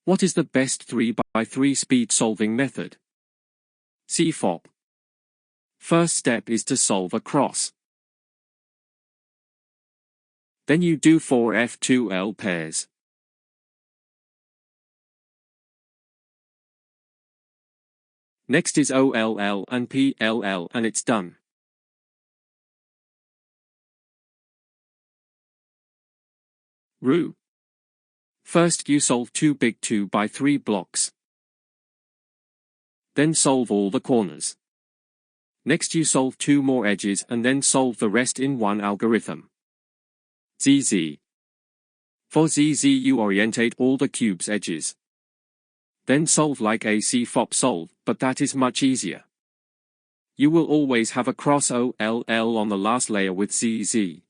What is the best 3 by 3 speed solving method? CFOP. First step is to solve a cross. Then you do 4 F2L pairs. Next is OLL and PLL and it's done. RU. First you solve 2 big 2 by 3 blocks. Then solve all the corners. Next you solve 2 more edges and then solve the rest in one algorithm. ZZ. For ZZ you orientate all the cube's edges. Then solve like a CFOP solve, but that is much easier. You will always have a cross OLL on the last layer with ZZ.